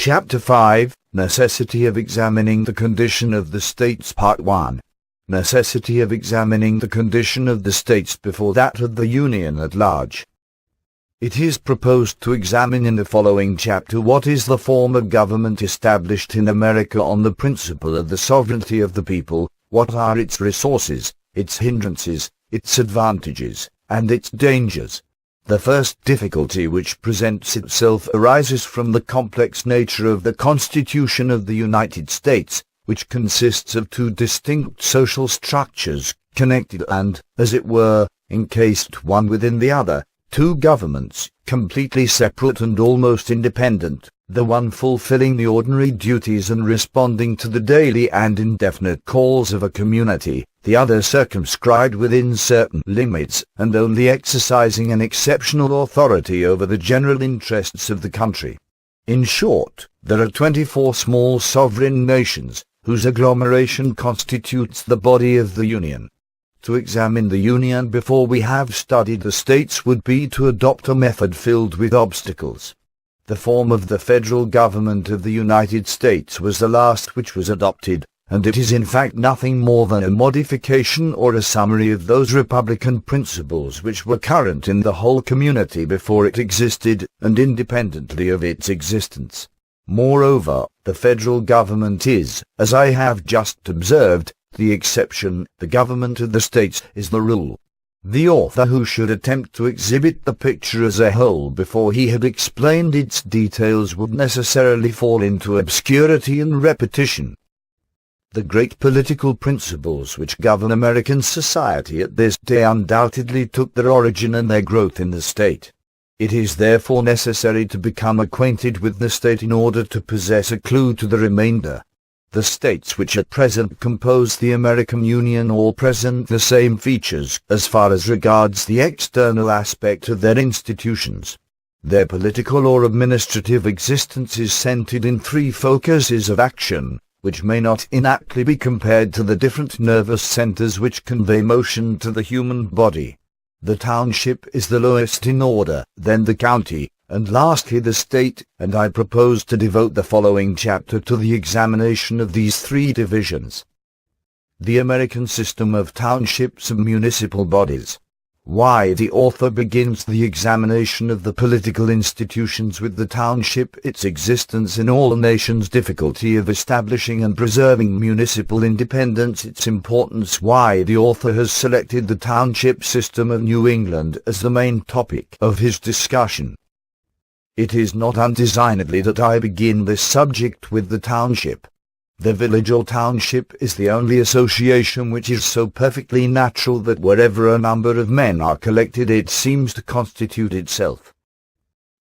Chapter 5, Necessity of Examining the Condition of the States. Part 1. Necessity of examining the condition of the states before that of the Union at large. It is proposed to examine in the following chapter what is the form of government established in America on the principle of the sovereignty of the people, what are its resources, its hindrances, its advantages, and its dangers. The first difficulty which presents itself arises from the complex nature of the Constitution of the United States, which consists of two distinct social structures, connected and, as it were, encased one within the other, two governments, completely separate and almost independent, the one fulfilling the ordinary duties and responding to the daily and indefinite calls of a community, the other circumscribed within certain limits, and only exercising an exceptional authority over the general interests of the country. In short, there are 24 small sovereign nations, whose agglomeration constitutes the body of the Union. To examine the Union before we have studied the states would be to adopt a method filled with obstacles. The form of the federal government of the United States was the last which was adopted, and it is in fact nothing more than a modification or a summary of those republican principles which were current in the whole community before it existed, and independently of its existence. Moreover, the federal government is, as I have just observed, the exception, the government of the states is the rule. The author who should attempt to exhibit the picture as a whole before he had explained its details would necessarily fall into obscurity and repetition. The great political principles which govern American society at this day undoubtedly took their origin and their growth in the state. It is therefore necessary to become acquainted with the state in order to possess a clue to the remainder. The states which at present compose the American Union all present the same features as far as regards the external aspect of their institutions. Their political or administrative existence is centered in three focuses of action, which may not inaptly be compared to the different nervous centers which convey motion to the human body. The township is the lowest in order, then the county, and lastly the state, and I propose to devote the following chapter to the examination of these three divisions. The American system of townships and municipal bodies. Why the author begins the examination of the political institutions with the township, its existence in all nations, difficulty of establishing and preserving municipal independence, its importance, why the author has selected the township system of New England as the main topic of his discussion. It is not undesignedly that I begin this subject with the township. The village or township is the only association which is so perfectly natural that wherever a number of men are collected it seems to constitute itself.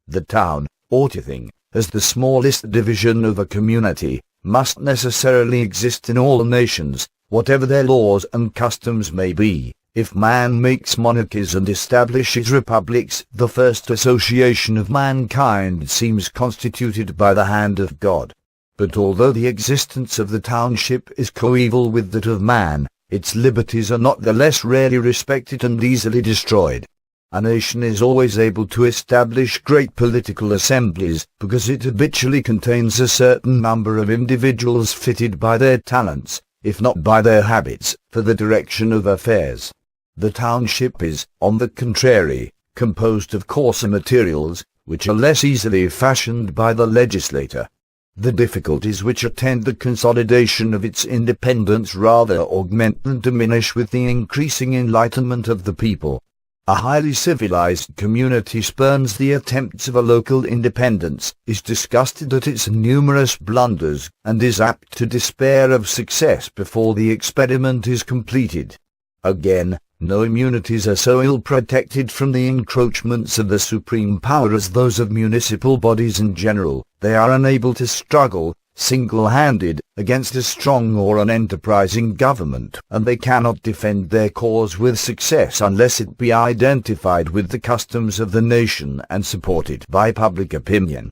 The town, or thing, as the smallest division of a community, must necessarily exist in all nations, whatever their laws and customs may be. If man makes monarchies and establishes republics, the first association of mankind seems constituted by the hand of God. But although the existence of the township is coeval with that of man, its liberties are not the less rarely respected and easily destroyed. A nation is always able to establish great political assemblies, because it habitually contains a certain number of individuals fitted by their talents, if not by their habits, for the direction of affairs. The township is, on the contrary, composed of coarser materials, which are less easily fashioned by the legislator. The difficulties which attend the consolidation of its independence rather augment than diminish with the increasing enlightenment of the people. A highly civilized community spurns the attempts of a local independence, is disgusted at its numerous blunders, and is apt to despair of success before the experiment is completed. Again, no immunities are so ill protected from the encroachments of the supreme power as those of municipal bodies in general. They are unable to struggle, single-handed, against a strong or an enterprising government, and they cannot defend their cause with success unless it be identified with the customs of the nation and supported by public opinion.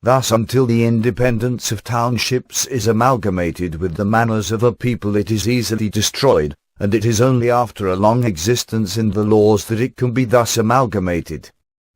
Thus, until the independence of townships is amalgamated with the manners of a people, it is easily destroyed, and it is only after a long existence in the laws that it can be thus amalgamated.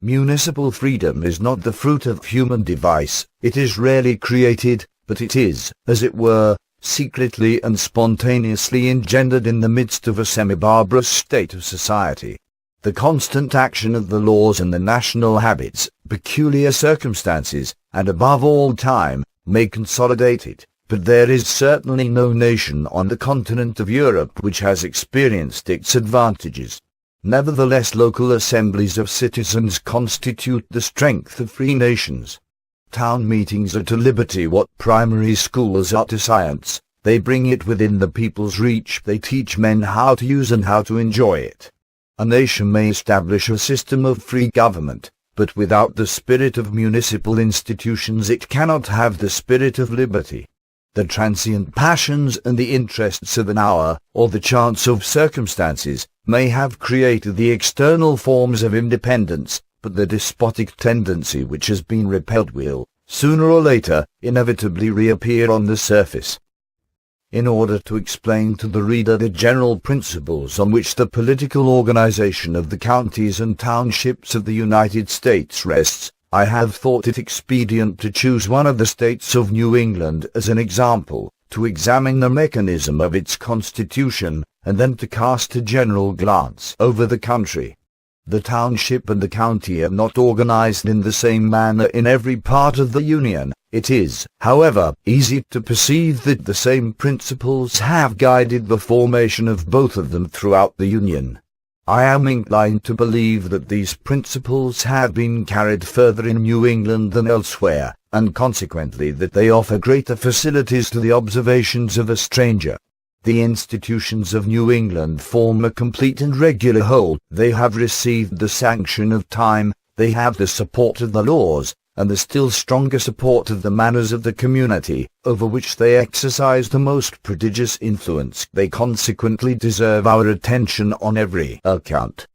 Municipal freedom is not the fruit of human device, it is rarely created, but it is, as it were, secretly and spontaneously engendered in the midst of a semi-barbarous state of society. The constant action of the laws and the national habits, peculiar circumstances, and above all time, may consolidate it, but there is certainly no nation on the continent of Europe which has experienced its advantages. Nevertheless, local assemblies of citizens constitute the strength of free nations. Town meetings are to liberty what primary schools are to science. They bring it within the people's reach. They teach men how to use and how to enjoy it. A nation may establish a system of free government, but without the spirit of municipal institutions it cannot have the spirit of liberty. The transient passions and the interests of an hour, or the chance of circumstances, may have created the external forms of independence, but the despotic tendency which has been repelled will, sooner or later, inevitably reappear on the surface. In order to explain to the reader the general principles on which the political organization of the counties and townships of the United States rests, I have thought it expedient to choose one of the states of New England as an example, to examine the mechanism of its constitution, and then to cast a general glance over the country. The township and the county are not organized in the same manner in every part of the Union. It is, however, easy to perceive that the same principles have guided the formation of both of them throughout the Union. I am inclined to believe that these principles have been carried further in New England than elsewhere, and consequently that they offer greater facilities to the observations of a stranger. The institutions of New England form a complete and regular whole. They have received the sanction of time, they have the support of the laws, and the still stronger support of the manners of the community, over which they exercise the most prodigious influence. They consequently deserve our attention on every account.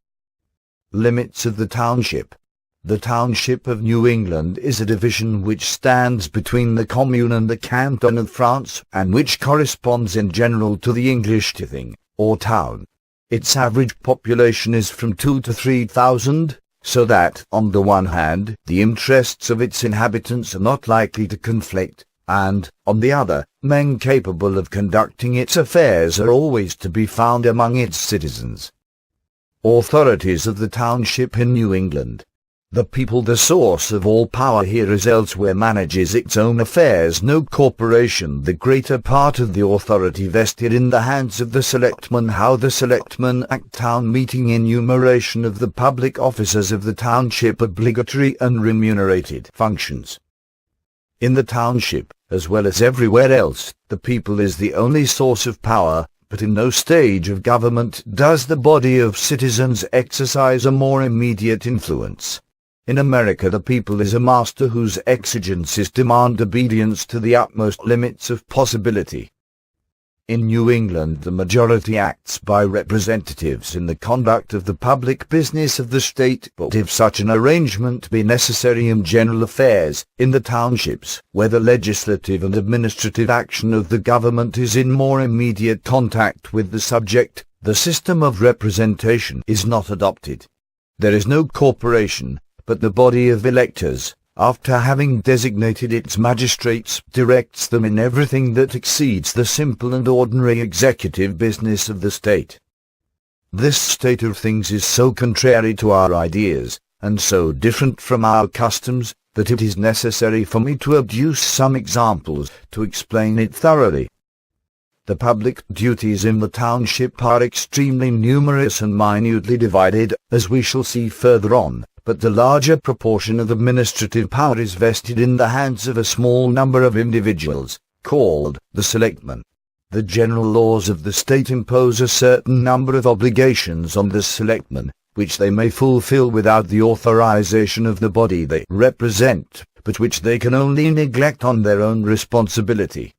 Limits of the township. The Township of New England is a division which stands between the commune and the canton of France, and which corresponds in general to the English tithing, or town. Its average population is from 2 to 3,000, so that, on the one hand, the interests of its inhabitants are not likely to conflict, and, on the other, men capable of conducting its affairs are always to be found among its citizens. Authorities of the township in New England. The people, the source of all power here as elsewhere, manages its own affairs. No corporation the greater part of the authority vested in the hands of the selectmen. How the selectmen act. Town meeting. Enumeration of the public officers of the township, obligatory and remunerated functions. In the township, as well as everywhere else, the people is the only source of power, but in no stage of government does the body of citizens exercise a more immediate influence. In America the people is a master whose exigencies demand obedience to the utmost limits of possibility. In New England the majority acts by representatives in the conduct of the public business of the state, but if such an arrangement be necessary in general affairs, in the townships, where the legislative and administrative action of the government is in more immediate contact with the subject, the system of representation is not adopted. There is no corporation, but the body of electors, after having designated its magistrates, directs them in everything that exceeds the simple and ordinary executive business of the state. This state of things is so contrary to our ideas, and so different from our customs, that it is necessary for me to adduce some examples to explain it thoroughly. The public duties in the township are extremely numerous and minutely divided, as we shall see further on, but the larger proportion of administrative power is vested in the hands of a small number of individuals, called the selectmen. The general laws of the state impose a certain number of obligations on the selectmen, which they may fulfill without the authorization of the body they represent, but which they can only neglect on their own responsibility.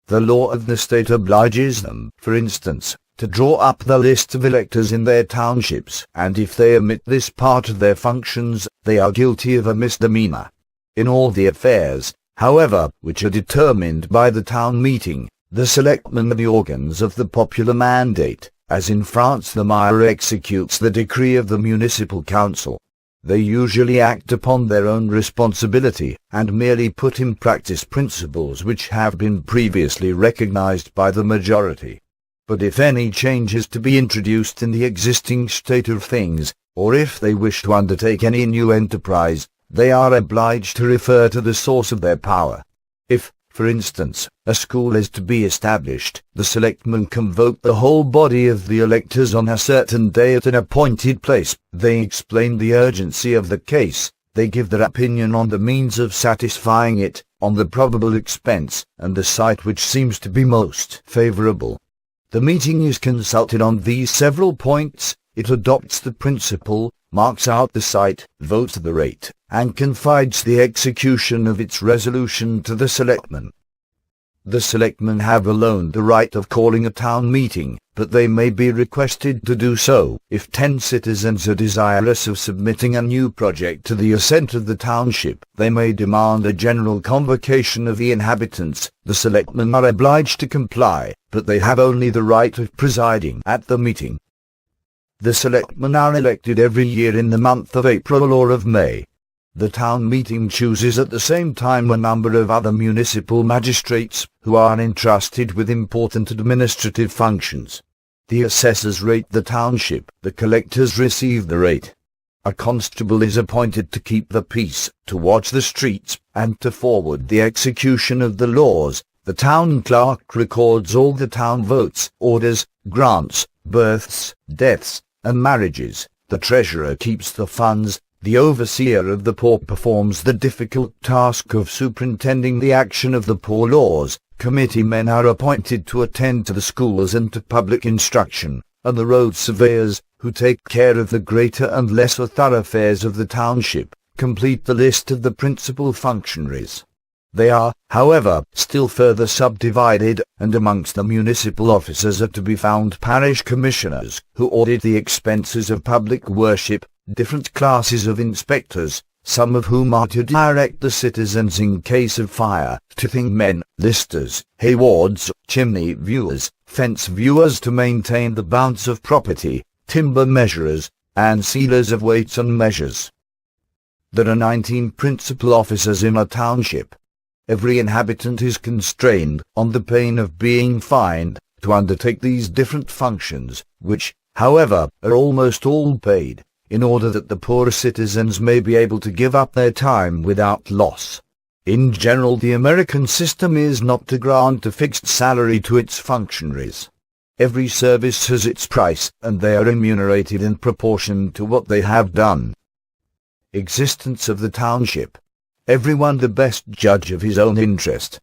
The law of the state obliges them, for instance, to draw up the list of electors in their townships, and if they omit this part of their functions, they are guilty of a misdemeanor. In all the affairs, however, which are determined by the town meeting, the selectmen are the organs of the popular mandate, as in France the mayor executes the decree of the municipal council. They usually act upon their own responsibility, and merely put in practice principles which have been previously recognized by the majority. But if any change is to be introduced in the existing state of things, or if they wish to undertake any new enterprise, they are obliged to refer to the source of their power. If, for instance, a school is to be established, the selectmen convoke the whole body of the electors on a certain day at an appointed place. They explain the urgency of the case, they give their opinion on the means of satisfying it, on the probable expense, and the site which seems to be most favorable. The meeting is consulted on these several points, it adopts the principle, marks out the site, votes the rate, and confides the execution of its resolution to the selectmen. The selectmen have alone the right of calling a town meeting, but they may be requested to do so if 10 citizens are desirous of submitting a new project to the assent of the township. They may demand a general convocation of the inhabitants. The selectmen are obliged to comply, but they have only the right of presiding at the meeting. The selectmen are elected every year in the month of April or of May. The town meeting chooses at the same time a number of other municipal magistrates, who are entrusted with important administrative functions. The assessors rate the township, the collectors receive the rate. A constable is appointed to keep the peace, to watch the streets, and to forward the execution of the laws. The town clerk records all the town votes, orders, grants, births, deaths, and marriages. The treasurer keeps the funds. The overseer of the poor performs the difficult task of superintending the action of the poor laws. Committee men are appointed to attend to the schools and to public instruction, and the road surveyors, who take care of the greater and lesser thoroughfares of the township, complete the list of the principal functionaries. They are, however, still further subdivided, and amongst the municipal officers are to be found parish commissioners, who audit the expenses of public worship, different classes of inspectors, some of whom are to direct the citizens in case of fire, tithing men, listers, haywards, chimney viewers, fence viewers to maintain the bounds of property, timber measurers, and sealers of weights and measures. There are 19 principal officers in a township. Every inhabitant is constrained, on the pain of being fined, to undertake these different functions, which, however, are almost all paid, in order that the poorer citizens may be able to give up their time without loss. In general, the American system is not to grant a fixed salary to its functionaries. Every service has its price, and they are remunerated in proportion to what they have done. Existence of the township. Everyone the best judge of his own interest.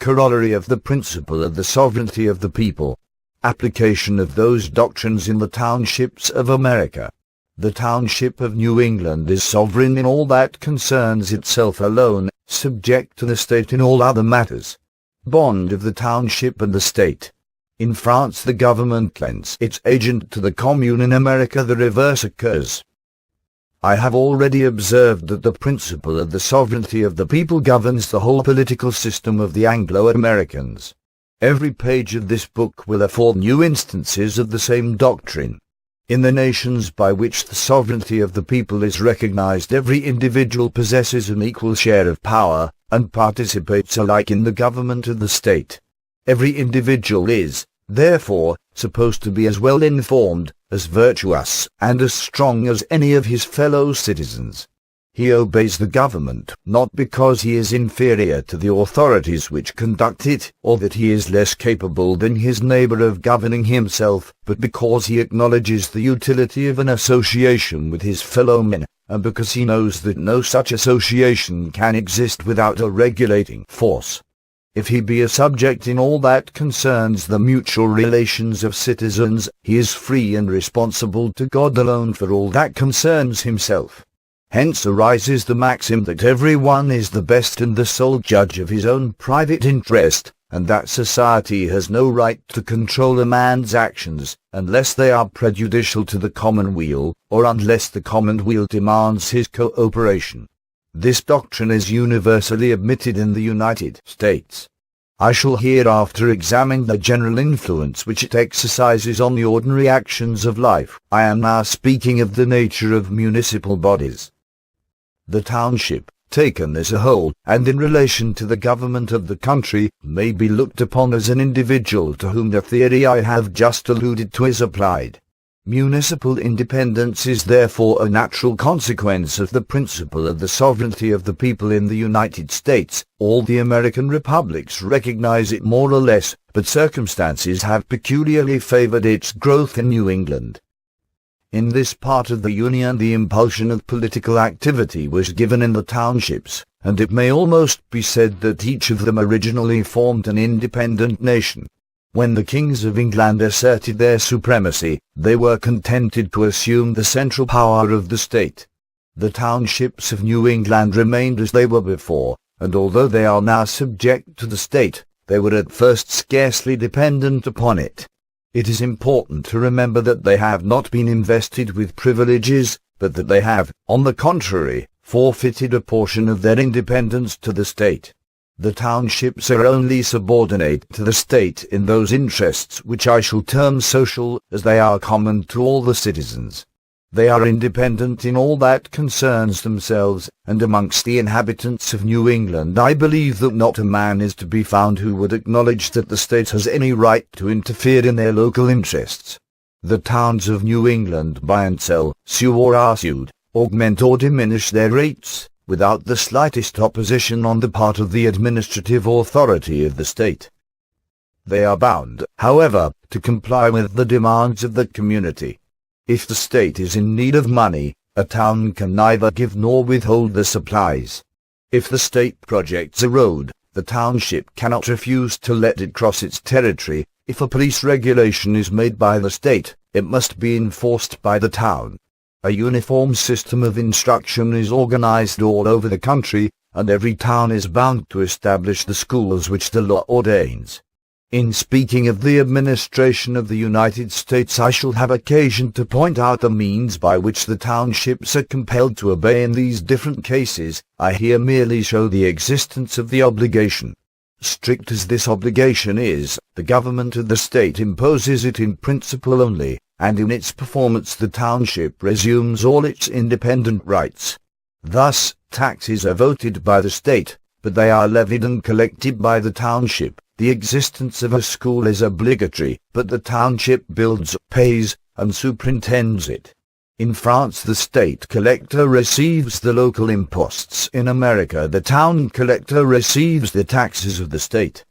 Corollary of the principle of the sovereignty of the people. Application of those doctrines in the townships of America. The Township of New England is sovereign in all that concerns itself alone, subject to the state in all other matters. Bond of the township and the state. In France the government lends its agent to the commune. In America the reverse occurs. I have already observed that the principle of the sovereignty of the people governs the whole political system of the Anglo-Americans. Every page of this book will afford new instances of the same doctrine. In the nations by which the sovereignty of the people is recognized, every individual possesses an equal share of power, and participates alike in the government of the state. Every individual is, therefore, supposed to be as well informed, as virtuous, and as strong as any of his fellow citizens. He obeys the government, not because he is inferior to the authorities which conduct it, or that he is less capable than his neighbor of governing himself, but because he acknowledges the utility of an association with his fellow men, and because he knows that no such association can exist without a regulating force. If he be a subject in all that concerns the mutual relations of citizens, he is free and responsible to God alone for all that concerns himself. Hence arises the maxim that every one is the best and the sole judge of his own private interest, and that society has no right to control a man's actions, unless they are prejudicial to the commonweal, or unless the commonweal demands his cooperation. This doctrine is universally admitted in the United States. I shall hereafter examine the general influence which it exercises on the ordinary actions of life. I am now speaking of the nature of municipal bodies. The township, taken as a whole, and in relation to the government of the country, may be looked upon as an individual to whom the theory I have just alluded to is applied. Municipal independence is therefore a natural consequence of the principle of the sovereignty of the people in the United States. All the American republics recognize it more or less, but circumstances have peculiarly favored its growth in New England. In this part of the Union the impulsion of political activity was given in the townships, and it may almost be said that each of them originally formed an independent nation. When the kings of England asserted their supremacy, they were contented to assume the central power of the state. The townships of New England remained as they were before, and although they are now subject to the state, they were at first scarcely dependent upon it. It is important to remember that they have not been invested with privileges, but that they have, on the contrary, forfeited a portion of their independence to the state. The townships are only subordinate to the state in those interests which I shall term social, as they are common to all the citizens. They are independent in all that concerns themselves, and amongst the inhabitants of New England I believe that not a man is to be found who would acknowledge that the state has any right to interfere in their local interests. The towns of New England buy and sell, sue or are sued, augment or diminish their rates, without the slightest opposition on the part of the administrative authority of the state. They are bound, however, to comply with the demands of the community. If the state is in need of money, a town can neither give nor withhold the supplies. If the state projects a road, the township cannot refuse to let it cross its territory. If a police regulation is made by the state, it must be enforced by the town. A uniform system of instruction is organized all over the country, and every town is bound to establish the schools which the law ordains. In speaking of the administration of the United States I shall have occasion to point out the means by which the townships are compelled to obey in these different cases. I here merely show the existence of the obligation. Strict as this obligation is, the government of the state imposes it in principle only, and in its performance the township resumes all its independent rights. Thus, taxes are voted by the state, but they are levied and collected by the township. The existence of a school is obligatory, but the township builds, pays, and superintends it. In France the state collector receives the local imposts. In America the town collector receives the taxes of the state.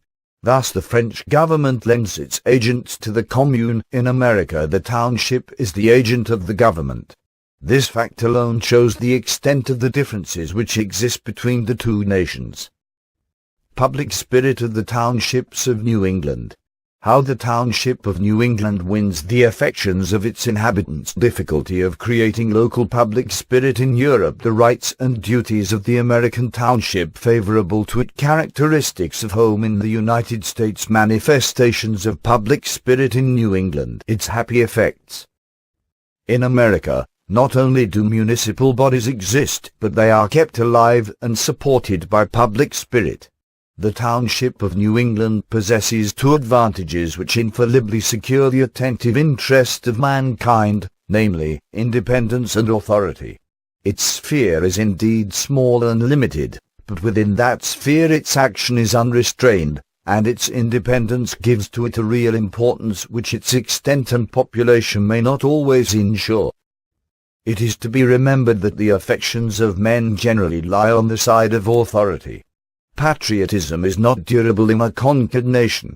Thus the French government lends its agents to the commune. In America the township is the agent of the government. This fact alone shows the extent of the differences which exist between the two nations. Public spirit of the townships of New England. How the Township of New England wins the affections of its inhabitants. Difficulty of creating local public spirit in Europe. The rights and duties of the American township favorable to its characteristics of home in the United States. Manifestations of public spirit in New England. Its happy effects. In America, not only do municipal bodies exist, but they are kept alive and supported by public spirit. The Township of New England possesses two advantages which infallibly secure the attentive interest of mankind, namely, independence and authority. Its sphere is indeed small and limited, but within that sphere its action is unrestrained, and its independence gives to it a real importance which its extent and population may not always ensure. It is to be remembered that the affections of men generally lie on the side of authority. Patriotism is not durable in a conquered nation.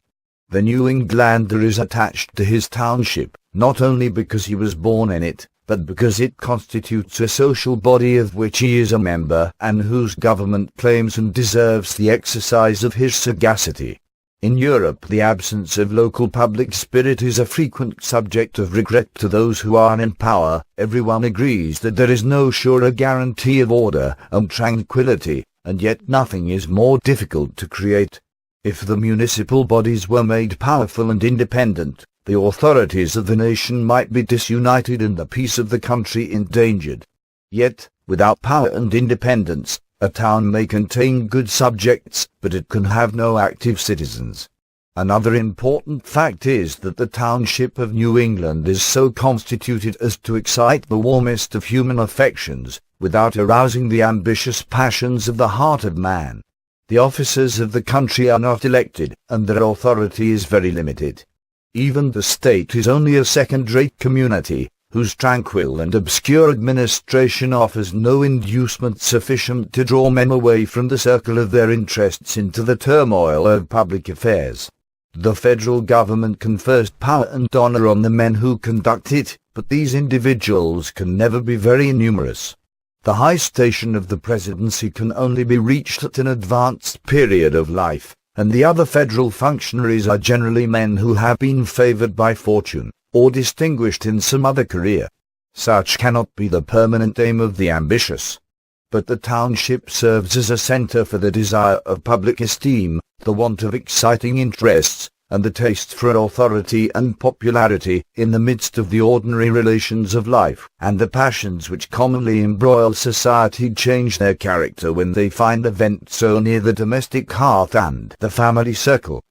The New Englander is attached to his township, not only because he was born in it, but because it constitutes a social body of which he is a member, and whose government claims and deserves the exercise of his sagacity. In Europe the absence of local public spirit is a frequent subject of regret to those who are in power. Everyone agrees that there is no surer guarantee of order and tranquility, and yet nothing is more difficult to create. If the municipal bodies were made powerful and independent, the authorities of the nation might be disunited and the peace of the country endangered. Yet, without power and independence, a town may contain good subjects, but it can have no active citizens. Another important fact is that the Township of New England is so constituted as to excite the warmest of human affections, without arousing the ambitious passions of the heart of man. The officers of the country are not elected, and their authority is very limited. Even the state is only a second-rate community, whose tranquil and obscure administration offers no inducement sufficient to draw men away from the circle of their interests into the turmoil of public affairs. The federal government confers power and honor on the men who conduct it, but these individuals can never be very numerous. The high station of the presidency can only be reached at an advanced period of life, and the other federal functionaries are generally men who have been favored by fortune, or distinguished in some other career. Such cannot be the permanent aim of the ambitious. But the township serves as a center for the desire of public esteem, the want of exciting interests, and the taste for authority and popularity in the midst of the ordinary relations of life, and the passions which commonly embroil society change their character when they find a vent so near the domestic hearth and the family circle.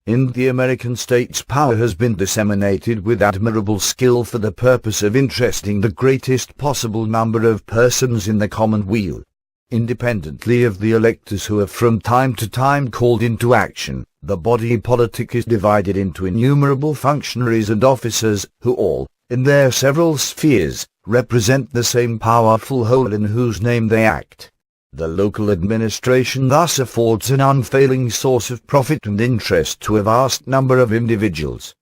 In the American states, power has been disseminated with admirable skill for the purpose of interesting the greatest possible number of persons in the commonweal. Independently of the electors who are from time to time called into action, the body politic is divided into innumerable functionaries and officers, who all, in their several spheres, represent the same powerful whole in whose name they act. The local administration thus affords an unfailing source of profit and interest to a vast number of individuals.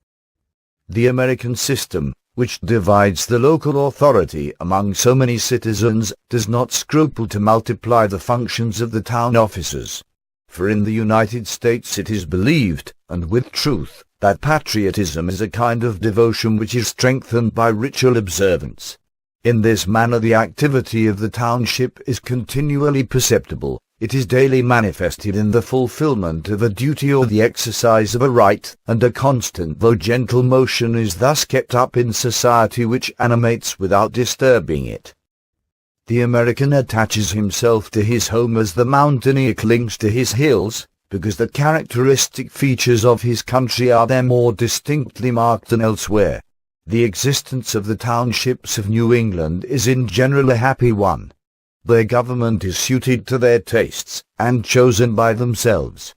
The American system, which divides the local authority among so many citizens, does not scruple to multiply the functions of the town officers. For in the United States it is believed, and with truth, that patriotism is a kind of devotion which is strengthened by ritual observance. In this manner the activity of the township is continually perceptible. It is daily manifested in the fulfillment of a duty or the exercise of a right, and a constant though gentle motion is thus kept up in society which animates without disturbing it. The American attaches himself to his home as the mountaineer clings to his hills, because the characteristic features of his country are there more distinctly marked than elsewhere. The existence of the townships of New England is in general a happy one. Their government is suited to their tastes, and chosen by themselves.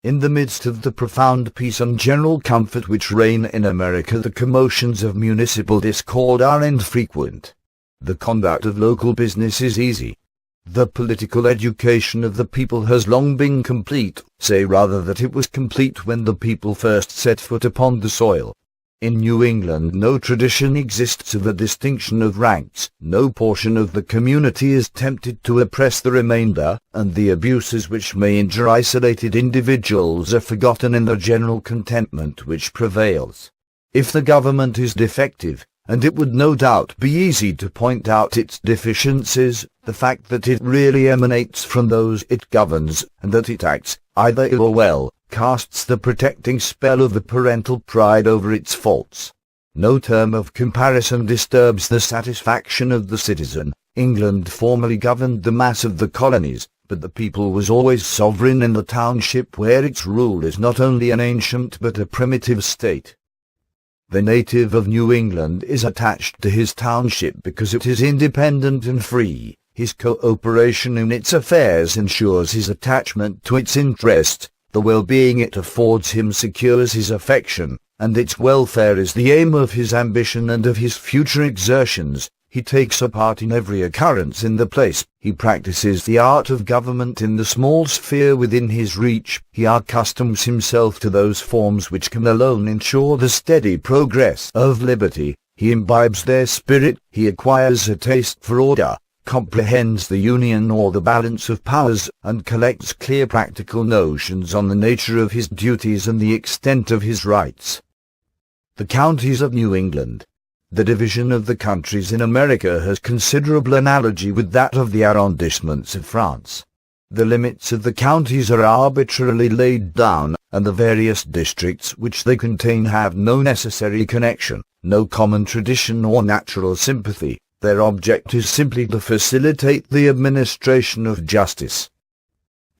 In the midst of the profound peace and general comfort which reign in America, the commotions of municipal discord are infrequent. The conduct of local business is easy. The political education of the people has long been complete, say rather that it was complete when the people first set foot upon the soil. In New England no tradition exists of a distinction of ranks, no portion of the community is tempted to oppress the remainder, and the abuses which may injure isolated individuals are forgotten in the general contentment which prevails. If the government is defective, and it would no doubt be easy to point out its deficiencies, the fact that it really emanates from those it governs, and that it acts, either ill or well, casts the protecting spell of the parental pride over its faults. No term of comparison disturbs the satisfaction of the citizen. England formerly governed the mass of the colonies, but the people was always sovereign in the township, where its rule is not only an ancient but a primitive state. The native of New England is attached to his township because it is independent and free. His cooperation in its affairs ensures his attachment to its interest. The well-being it affords him secures his affection, and its welfare is the aim of his ambition and of his future exertions. He takes a part in every occurrence in the place. He practices the art of government in the small sphere within his reach. He accustoms himself to those forms which can alone ensure the steady progress of liberty. He imbibes their spirit. He acquires a taste for order, comprehends the union or the balance of powers, and collects clear practical notions on the nature of his duties and the extent of his rights. The counties of New England. The division of the countries in America has considerable analogy with that of the arrondissements of France. The limits of the counties are arbitrarily laid down, and the various districts which they contain have no necessary connection, no common tradition or natural sympathy. Their object is simply to facilitate the administration of justice.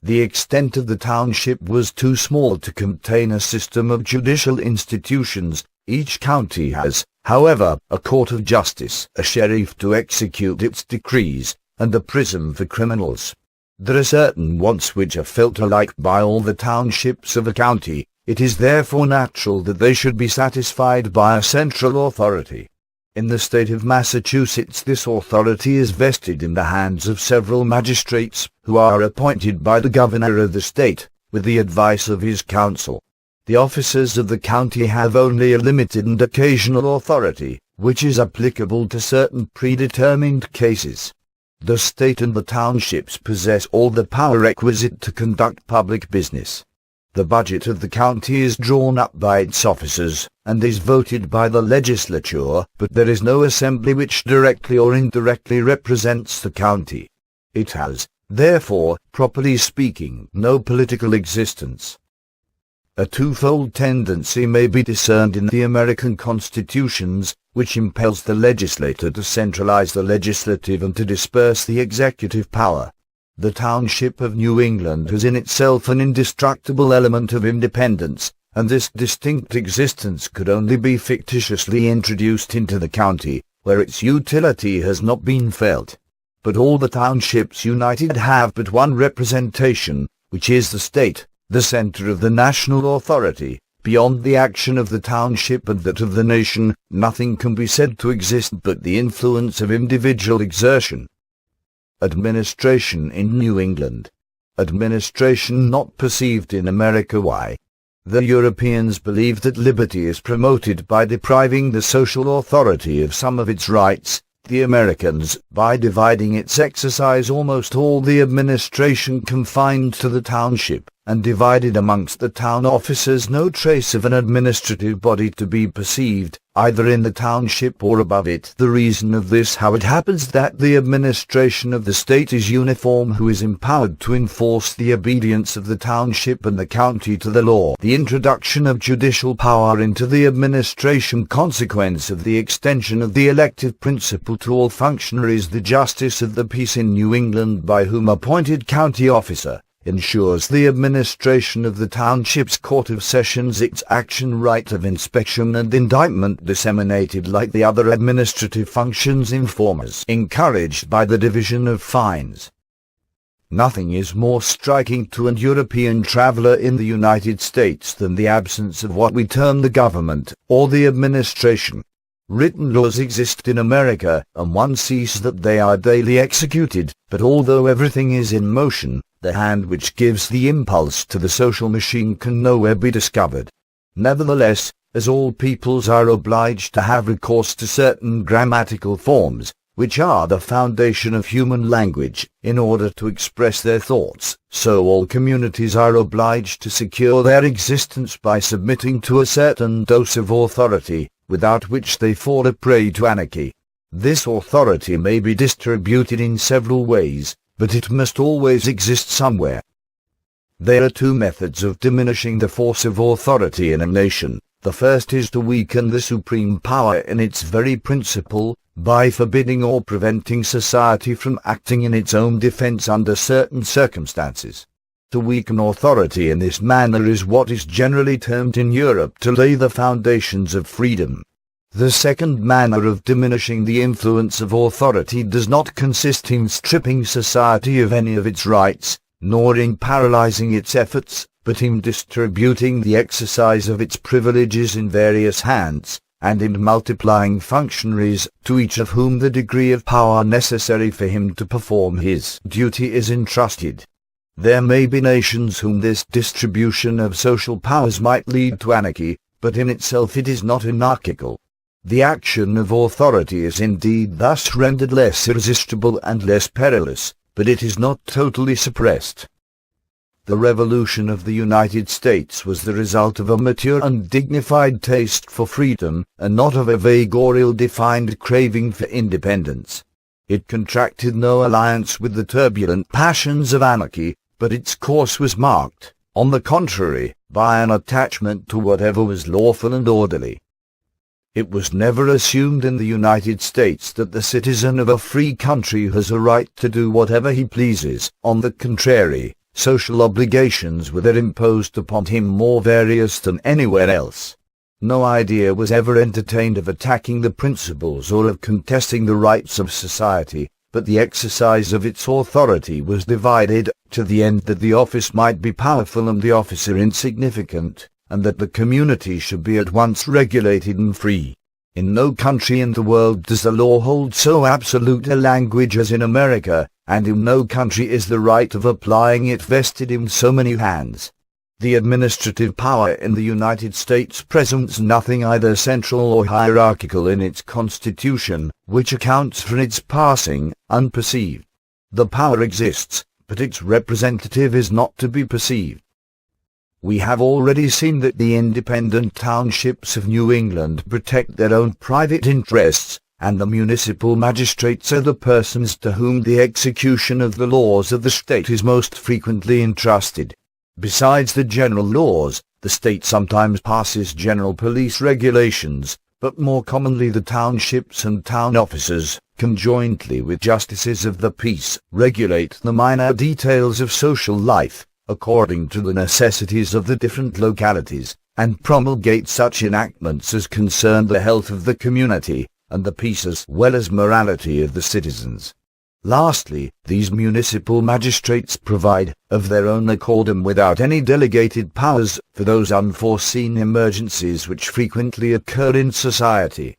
The extent of the township was too small to contain a system of judicial institutions. Each county has, however, a court of justice, a sheriff to execute its decrees, and a prison for criminals. There are certain wants which are felt alike by all the townships of a county. It is therefore natural that they should be satisfied by a central authority. In the state of Massachusetts, this authority is vested in the hands of several magistrates, who are appointed by the governor of the state, with the advice of his council. The officers of the county have only a limited and occasional authority, which is applicable to certain predetermined cases. The state and the townships possess all the power requisite to conduct public business. The budget of the county is drawn up by its officers, and is voted by the legislature, but there is no assembly which directly or indirectly represents the county. It has, therefore, properly speaking, no political existence. A twofold tendency may be discerned in the American constitutions, which impels the legislature to centralize the legislative and to disperse the executive power. The Township of New England has in itself an indestructible element of independence, and this distinct existence could only be fictitiously introduced into the county, where its utility has not been felt. But all the townships united have but one representation, which is the state, the center of the national authority. Beyond the action of the township and that of the nation, nothing can be said to exist but the influence of individual exertion. Administration in New England. Administration not perceived in America. Why? The Europeans believe that liberty is promoted by depriving the social authority of some of its rights. The Americans, by dividing its exercise, almost all the administration confined to the township, and divided amongst the town officers, no trace of an administrative body to be perceived, either in the township or above it. The reason of this, how it happens that the administration of the state is uniform, who is empowered to enforce the obedience of the township and the county to the law. The introduction of judicial power into the administration, consequence of the extension of the elective principle to all functionaries. The justice of the peace in New England, by whom appointed county officer, ensures the administration of the township's court of sessions, its action right of inspection and indictment disseminated like the other administrative functions, informers encouraged by the division of fines. Nothing is more striking to an European traveler in the United States than the absence of what we term the government, or the administration. Written laws exist in America, and one sees that they are daily executed, but although everything is in motion, the hand which gives the impulse to the social machine can nowhere be discovered. Nevertheless, as all peoples are obliged to have recourse to certain grammatical forms, which are the foundation of human language, in order to express their thoughts, so all communities are obliged to secure their existence by submitting to a certain dose of authority, without which they fall a prey to anarchy. This authority may be distributed in several ways, but it must always exist somewhere. There are two methods of diminishing the force of authority in a nation. The first is to weaken the supreme power in its very principle, by forbidding or preventing society from acting in its own defense under certain circumstances. To weaken authority in this manner is what is generally termed in Europe to lay the foundations of freedom. The second manner of diminishing the influence of authority does not consist in stripping society of any of its rights, nor in paralyzing its efforts, but in distributing the exercise of its privileges in various hands, and in multiplying functionaries, to each of whom the degree of power necessary for him to perform his duty is entrusted. There may be nations whom this distribution of social powers might lead to anarchy, but in itself it is not anarchical. The action of authority is indeed thus rendered less irresistible and less perilous, but it is not totally suppressed. The Revolution of the United States was the result of a mature and dignified taste for freedom, and not of a vague or ill-defined craving for independence. It contracted no alliance with the turbulent passions of anarchy, but its course was marked, on the contrary, by an attachment to whatever was lawful and orderly. It was never assumed in the United States that the citizen of a free country has a right to do whatever he pleases. On the contrary, social obligations were there imposed upon him more various than anywhere else. No idea was ever entertained of attacking the principles or of contesting the rights of society, but the exercise of its authority was divided, to the end that the office might be powerful and the officer insignificant, and that the community should be at once regulated and free. In no country in the world does the law hold so absolute a language as in America, and in no country is the right of applying it vested in so many hands. The administrative power in the United States presents nothing either central or hierarchical in its constitution, which accounts for its passing unperceived. The power exists, but its representative is not to be perceived. We have already seen that the independent townships of New England protect their own private interests, and the municipal magistrates are the persons to whom the execution of the laws of the state is most frequently entrusted. Besides the general laws, the state sometimes passes general police regulations, but more commonly the townships and town officers, conjointly with justices of the peace, regulate the minor details of social life, according to the necessities of the different localities, and promulgate such enactments as concern the health of the community, and the peace as well as morality of the citizens. Lastly, these municipal magistrates provide, of their own accord and without any delegated powers, for those unforeseen emergencies which frequently occur in society.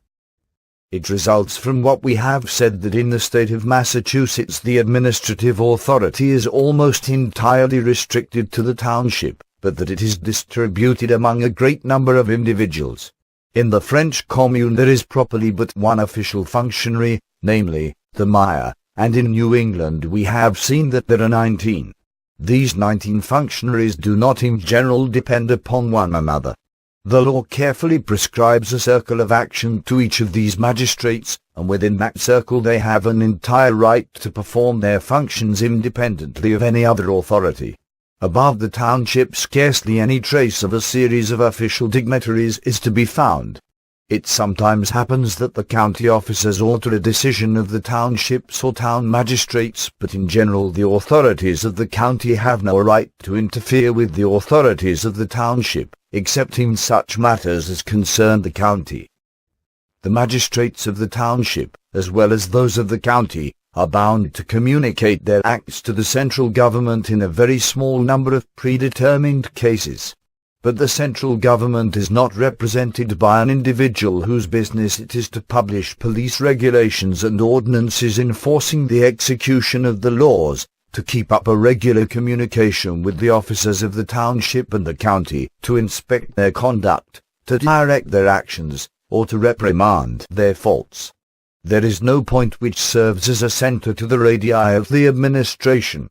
It results from what we have said that in the state of Massachusetts the administrative authority is almost entirely restricted to the township, but that it is distributed among a great number of individuals. In the French commune there is properly but one official functionary, namely, the mayor, and in New England we have seen that there are 19. These 19 functionaries do not in general depend upon one another. The law carefully prescribes a circle of action to each of these magistrates, and within that circle they have an entire right to perform their functions independently of any other authority. Above the township scarcely any trace of a series of official dignitaries is to be found. It sometimes happens that the county officers alter a decision of the townships or town magistrates, but in general the authorities of the county have no right to interfere with the authorities of the township, except in such matters as concern the county. The magistrates of the township, as well as those of the county, are bound to communicate their acts to the central government in a very small number of predetermined cases. But the central government is not represented by an individual whose business it is to publish police regulations and ordinances enforcing the execution of the laws, to keep up a regular communication with the officers of the township and the county, to inspect their conduct, to direct their actions, or to reprimand their faults. There is no point which serves as a center to the radii of the administration.